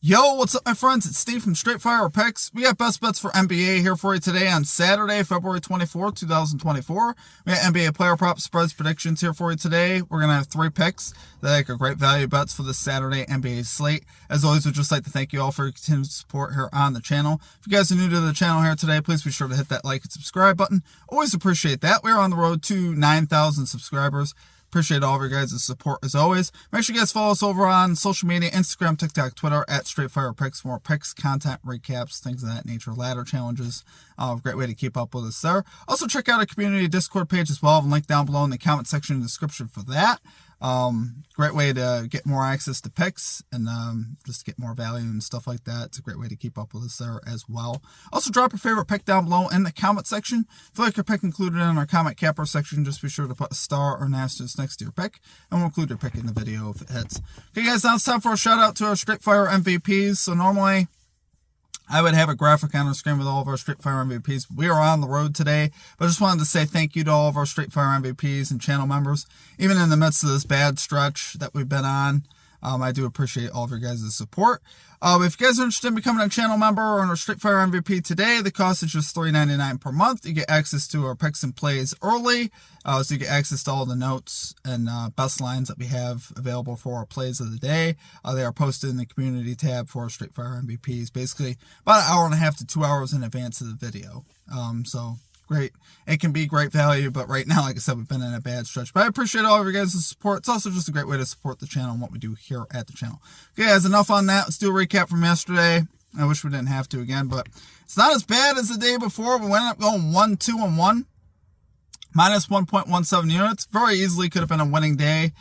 Yo, what's up, my friends? It's Steve from Straight Fire Picks. We got best bets for NBA here for you today on Saturday, February 24th, 2024. We got NBA player prop spreads predictions here for you today. We're going to have 3 picks that are great value bets for this Saturday NBA slate. As always, we'd just like to thank you all for your continued support here on the channel. If you guys are new to the channel here today, please be sure to hit that like and subscribe button. Always appreciate that. We're on the road to 9,000 subscribers. Appreciate all of your guys' support as always. Make sure you guys follow us over on social media, Instagram, TikTok, Twitter, at Straightfire Picks for more picks, content, recaps, things of that nature, ladder challenges. Great way to keep up with us there. Also, check out our community Discord page as well. I have a link down below in the comment section and description for that. Great way to get more access to picks and just get more value and stuff like that. It's a great way to keep up with us there as well. Also, drop your favorite pick down below in the comment section. If you like your pick included in our comment capper section, just be sure to put a star or an asterisk next to your pick, and we'll include your pick in the video if it hits. Okay, guys, now it's time for a shout out to our Straight Fire MVPs. So normally I would have a graphic on our screen with all of our Straight Fire MVPs. We are on the road today, but I just wanted to say thank you to all of our Straight Fire MVPs and channel members. Even in the midst of this bad stretch that we've been on, I do appreciate all of your guys' support. If you guys are interested in becoming a channel member or a Straight Fire MVP today, the cost is just $3.99 per month. You get access to our picks and plays early, so you get access to all the notes and best lines that we have available for our plays of the day. They are posted in the community tab for our Straight Fire MVPs, basically about an hour and a half to 2 hours in advance of the video. So great. It can be great value, but right now, like I said, we've been in a bad stretch. But I appreciate all of your guys' support. It's also just a great way to support the channel and what we do here at the channel. Okay, guys, enough on that. Let's do a recap from yesterday. I wish we didn't have to again, but it's not as bad as the day before. We ended up going 1-2-1, minus 1.17 units. Very easily could have been a winning day.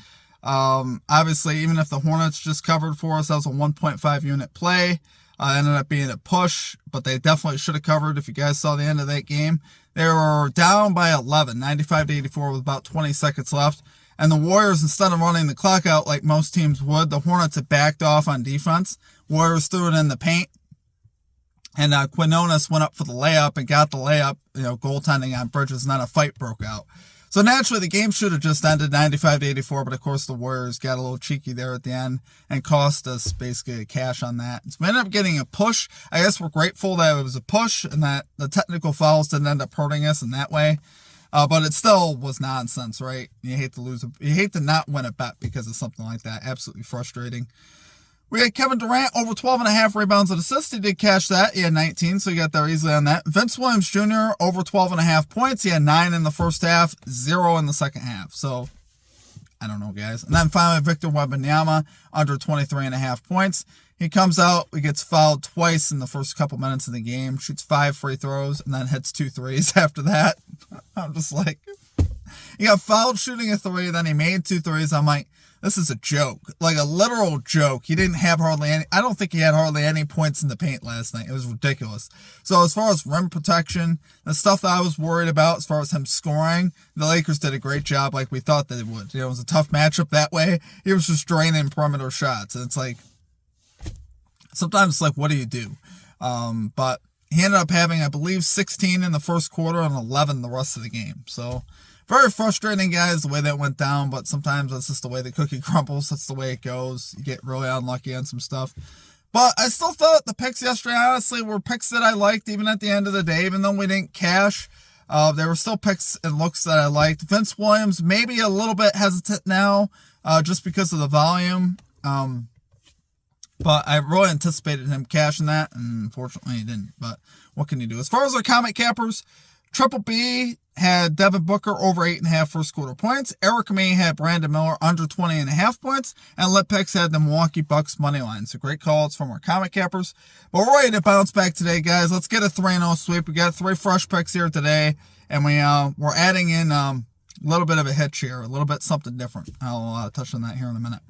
Obviously, even if the Hornets just covered for us, that was a 1.5 unit play. Ended up being a push, but they definitely should have covered if you guys saw the end of that game. They were down by 11, 95-84 with about 20 seconds left. And the Warriors, instead of running the clock out like most teams would, the Hornets had backed off on defense. Warriors threw it in the paint. And Quinones went up for the layup and got the layup, goaltending on Bridges, and then a fight broke out. So naturally, the game should have just ended 95-84, but of course the Warriors got a little cheeky there at the end and cost us basically cash on that. So we ended up getting a push. I guess we're grateful that it was a push and that the technical fouls didn't end up hurting us in that way. But it still was nonsense, right? You hate to lose, you hate to not win a bet because of something like that. Absolutely frustrating. We had Kevin Durant over 12.5 rebounds and assists. He did cash that. He had 19, so he got there easily on that. Vince Williams Jr. over 12.5 points. He had 9 in the first half, 0 in the second half. So, I don't know, guys. And then finally, Victor Wembanyama under 23.5 points. He comes out, he gets fouled twice in the first couple minutes of the game, shoots 5 free throws, and then hits 2 threes after that. I'm just like, he got fouled shooting a 3, then he made 2 threes. I'm like, this is a joke, like a literal joke. He didn't have hardly any, I don't think he had hardly any points in the paint last night. It was ridiculous. So as far as rim protection, the stuff that I was worried about as far as him scoring, the Lakers did a great job like we thought they would. It was a tough matchup that way. He was just draining perimeter shots. And it's like, sometimes it's like, what do you do? But he ended up having, I believe, 16 in the first quarter and 11 the rest of the game. So very frustrating, guys, the way that went down, but sometimes that's just the way the cookie crumbles. That's the way it goes. You get really unlucky on some stuff. But I still thought the picks yesterday, honestly, were picks that I liked, even at the end of the day, even though we didn't cash. There were still picks and looks that I liked. Vince Williams, maybe a little bit hesitant now, just because of the volume. But I really anticipated him cashing that, and unfortunately he didn't. But what can you do? As far as our comment cappers, Triple B had Devin Booker over 8.5 first quarter points. Eric May had Brandon Miller under 20.5 points. And Lit Picks had the Milwaukee Bucks money line. So great calls from our comment cappers. But we're ready to bounce back today, guys. Let's get a 3-0 sweep. We got 3 fresh picks here today. And we're adding in a little bit of a hitch here. A little bit something different. I'll touch on that here in a minute.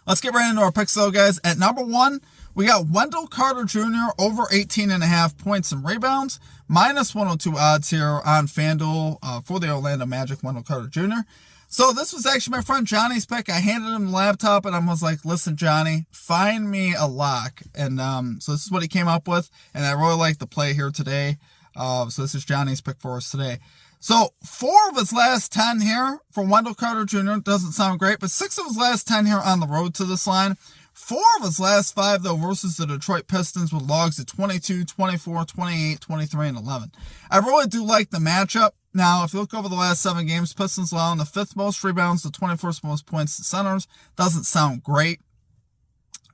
Let's get right into our picks, though, guys. At number 1, we got Wendell Carter Jr. over 18.5 points and rebounds. Minus 102 odds here on FanDuel for the Orlando Magic, Wendell Carter Jr. So this was actually my friend Johnny's pick. I handed him the laptop, and I was like, listen, Johnny, find me a lock. And so this is what he came up with, and I really like the play here today. So this is Johnny's pick for us today. So 4 of his last 10 here for Wendell Carter Jr. doesn't sound great, but 6 of his last 10 here on the road to this line 4 of his last 5, though, versus the Detroit Pistons with logs at 22, 24, 28, 23, and 11. I really do like the matchup. Now, if you look over the last 7 games, Pistons allowing the 5th most rebounds, the 21st most points to centers. Doesn't sound great.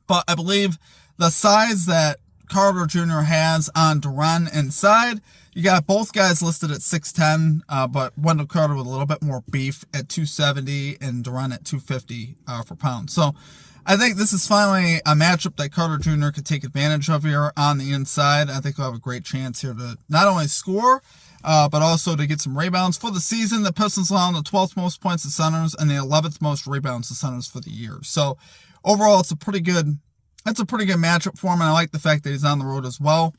But I believe the size that Carter Jr. has on Duran inside, you got both guys listed at 6'10", but Wendell Carter with a little bit more beef at 270 and Duran at 250 for pounds. So I think this is finally a matchup that Carter Jr. could take advantage of here on the inside. I think he'll have a great chance here to not only score, but also to get some rebounds. For the season, the Pistons allowing the 12th most points to centers and the 11th most rebounds to centers for the year. So overall, it's a pretty good matchup for him, and I like the fact that he's on the road as well.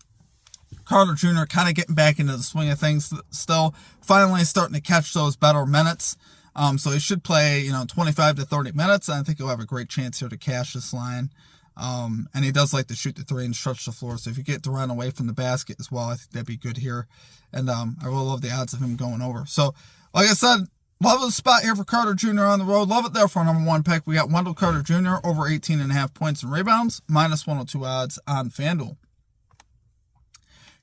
Carter Jr. kind of getting back into the swing of things still, finally starting to catch those better minutes. So he should play, 25 to 30 minutes, and I think he'll have a great chance here to cash this line. And he does like to shoot the 3 and stretch the floor. So if you get Duran away from the basket as well, I think that'd be good here. And I really love the odds of him going over. So, like I said, love the spot here for Carter Jr. on the road. Love it there for our number 1 pick. We got Wendell Carter Jr. over 18.5 points and rebounds, minus 102 odds on FanDuel.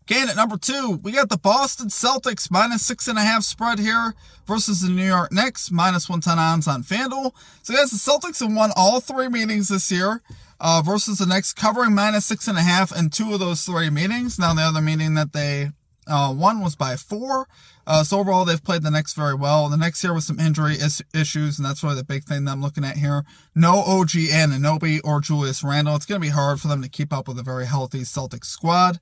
Okay, and at number 2, we got the Boston Celtics minus 6.5 spread here versus the New York Knicks, minus 110 odds on FanDuel. So guys, the Celtics have won all 3 meetings this year versus the Knicks, covering minus 6.5 in 2 of those 3 meetings. Now, the other meeting that they won was by 4. So overall, they've played the Knicks very well. The Knicks here with some injury issues, and that's really the big thing that I'm looking at here. No OG Anunoby or Julius Randle. It's going to be hard for them to keep up with a very healthy Celtics squad.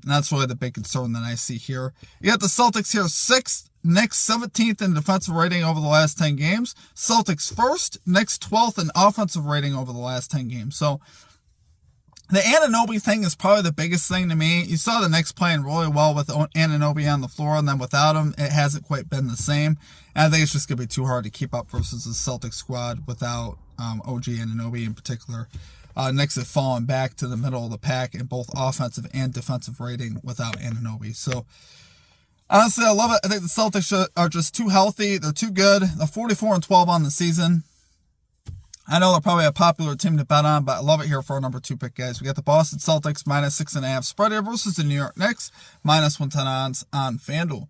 That's really the big concern that I see here. You got the Celtics here 6th, Knicks 17th in defensive rating over the last 10 games. Celtics 1st, Knicks 12th in offensive rating over the last 10 games. So the Anunoby thing is probably the biggest thing to me. You saw the Knicks playing really well with Anunoby on the floor, and then without him, it hasn't quite been the same. And I think it's just going to be too hard to keep up versus the Celtics squad without OG Anunoby in particular. Knicks have fallen back to the middle of the pack in both offensive and defensive rating without Anunoby. So, honestly, I love it. I think the Celtics are just too healthy. They're too good. They're 44-12 on the season. I know they're probably a popular team to bet on, but I love it here for our number 2 pick, guys. We got the Boston Celtics minus 6.5 spread here versus the New York Knicks, minus 110 odds on FanDuel.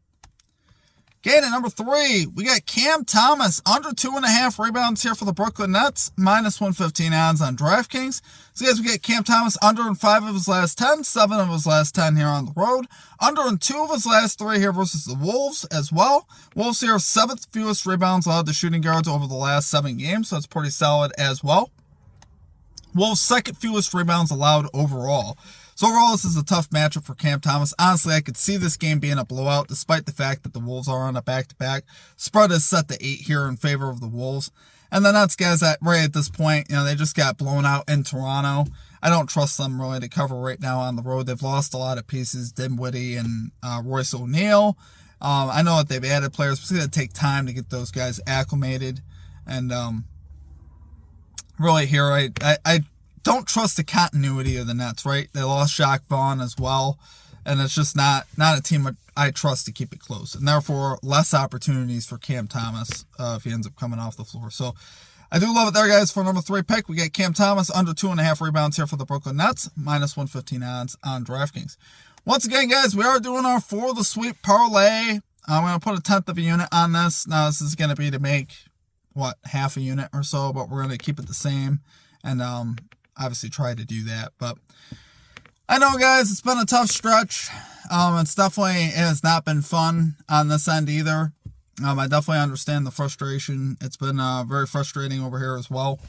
Okay, at number 3, we got Cam Thomas, under 2.5 rebounds here for the Brooklyn Nets, minus 115 odds on DraftKings. So, guys, we got Cam Thomas under in 5 of his last 10, 7 of his last 10 here on the road, under in 2 of his last 3 here versus the Wolves as well. Wolves here, 7th fewest rebounds allowed to shooting guards over the last 7 games, so it's pretty solid as well. Wolves, 2nd fewest rebounds allowed overall. So overall, this is a tough matchup for Cam Thomas. Honestly, I could see this game being a blowout, despite the fact that the Wolves are on a back-to-back. Spread is set to 8 here in favor of the Wolves. And the Nets, guys, right at this point, they just got blown out in Toronto. I don't trust them really to cover right now on the road. They've lost a lot of pieces, Dinwiddie and Royce O'Neal. I know that they've added players, but it's going to take time to get those guys acclimated. And really here, I don't trust the continuity of the Nets, right? They lost Jacques Vaughn as well, and it's just not a team I trust to keep it close, and therefore less opportunities for Cam Thomas if he ends up coming off the floor. So I do love it there, guys, for number 3 pick. We got Cam Thomas under 2.5 rebounds here for the Brooklyn Nets, minus 115 odds on DraftKings. Once again, guys, we are doing our For the Sweep parlay. I'm going to put 1/10 of a unit on this. Now, this is going to be to make, half a unit or so, but we're going to keep it the same, and obviously try to do that. But I know, guys, it's been a tough stretch. It has not been fun on this end either. I definitely understand the frustration. It's been very frustrating over here as well,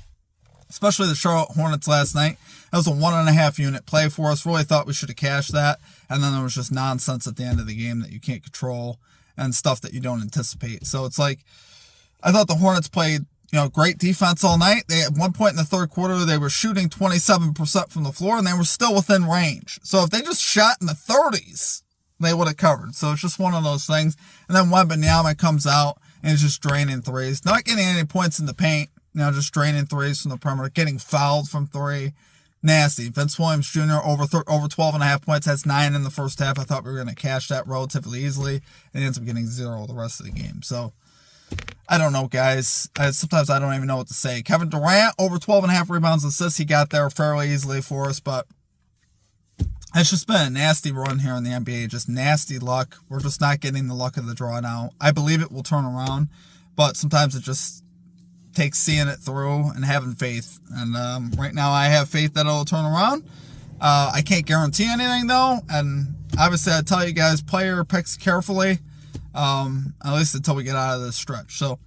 especially the Charlotte Hornets last night. That was a 1.5 unit play for us. Really thought we should have cashed that, and then there was just nonsense at the end of the game that you can't control and stuff that you don't anticipate. So it's like, I thought the Hornets played great defense all night. At one point in the 3rd quarter, they were shooting 27% from the floor, and they were still within range. So if they just shot in the 30s, they would have covered. So it's just one of those things. And then Wembanyama comes out and is just draining threes. Not getting any points in the paint, just draining threes from the perimeter, getting fouled from 3. Nasty. Vince Williams Jr. over 12.5 points, has 9 in the first half. I thought we were going to cash that relatively easily, and he ends up getting 0 the rest of the game. So I don't know, guys. Sometimes I don't even know what to say. Kevin Durant, over 12.5 rebounds and assists. He got there fairly easily for us, but it's just been a nasty run here in the NBA. Just nasty luck. We're just not getting the luck of the draw now. I believe it will turn around, but sometimes it just takes seeing it through and having faith. And right now I have faith that it'll turn around. I can't guarantee anything, though. And obviously I tell you guys, play your picks carefully, at least until we get out of this stretch. So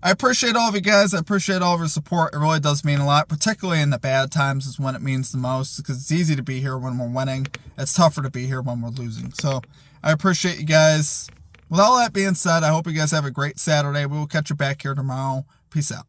I appreciate all of you guys. I appreciate all of your support. It really does mean a lot, particularly in the bad times is when it means the most, because it's easy to be here when we're winning. It's tougher to be here when we're losing. So I appreciate you guys. With all that being said, I hope you guys have a great Saturday. We will catch you back here tomorrow. Peace out.